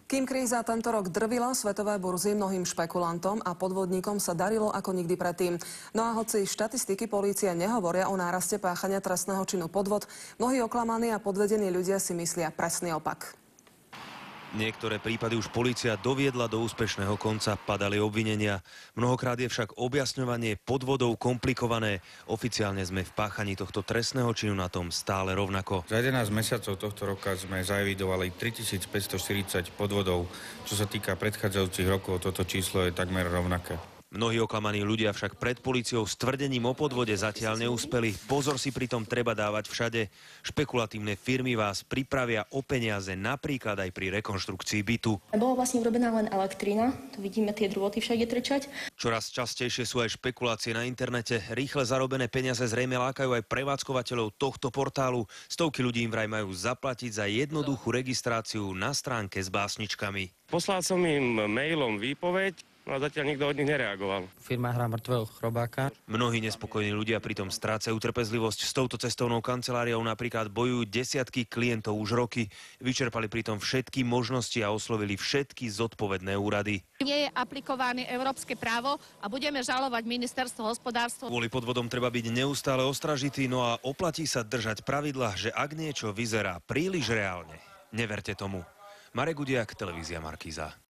Kým kríza tento rok drvila svetové burzy, mnohým špekulantom a podvodníkom sa darilo ako nikdy predtým. No a hoci štatistiky polície nehovoria o náraste páchania trestného činu podvod, mnohí oklamaní a podvedení ľudia si myslia presný opak. Niektoré prípady už polícia doviedla do úspešného konca, padali obvinenia. Mnohokrát je však objasňovanie podvodov komplikované. Oficiálne sme v páchaní tohto trestného činu na tom stále rovnako. Za 11 mesiacov tohto roka sme zaevidovali 3540 podvodov. Čo sa týka predchádzajúcich rokov, toto číslo je takmer rovnaké. Mnohí oklamaní ľudia však pred políciou s tvrdením o podvode zatiaľ neúspeli. Pozor si pritom treba dávať všade. Špekulatívne firmy vás pripravia o peniaze, napríklad aj pri rekonštrukcii bytu. Bola vlastne urobená len elektrina, tu vidíme tie drôty všade trčať. Čoraz častejšie sú aj špekulácie na internete. Rýchle zarobené peniaze zrejme lákajú aj prevádzkovateľov tohto portálu. Stovky ľudí im vraj majú zaplatiť za jednoduchú registráciu na stránke s básničkami. Poslal som im mailom výpoveď, a zatiaľ nikto od nich nereagoval. Firma hrá mŕtvého chrobáka. Mnohí nespokojní ľudia pritom strácajú trpezlivosť. S touto cestovnou kanceláriou napríklad bojujú desiatky klientov už roky. Vyčerpali pritom všetky možnosti a oslovili všetky zodpovedné úrady. Nie je aplikované európske právo a budeme žalovať ministerstvo hospodárstva. Kvôli podvodom treba byť neustále ostražitý, no a oplatí sa držať pravidla, že ak niečo vyzerá príliš reálne, neverte tomu. Marek Gudiak, televízia Markíza.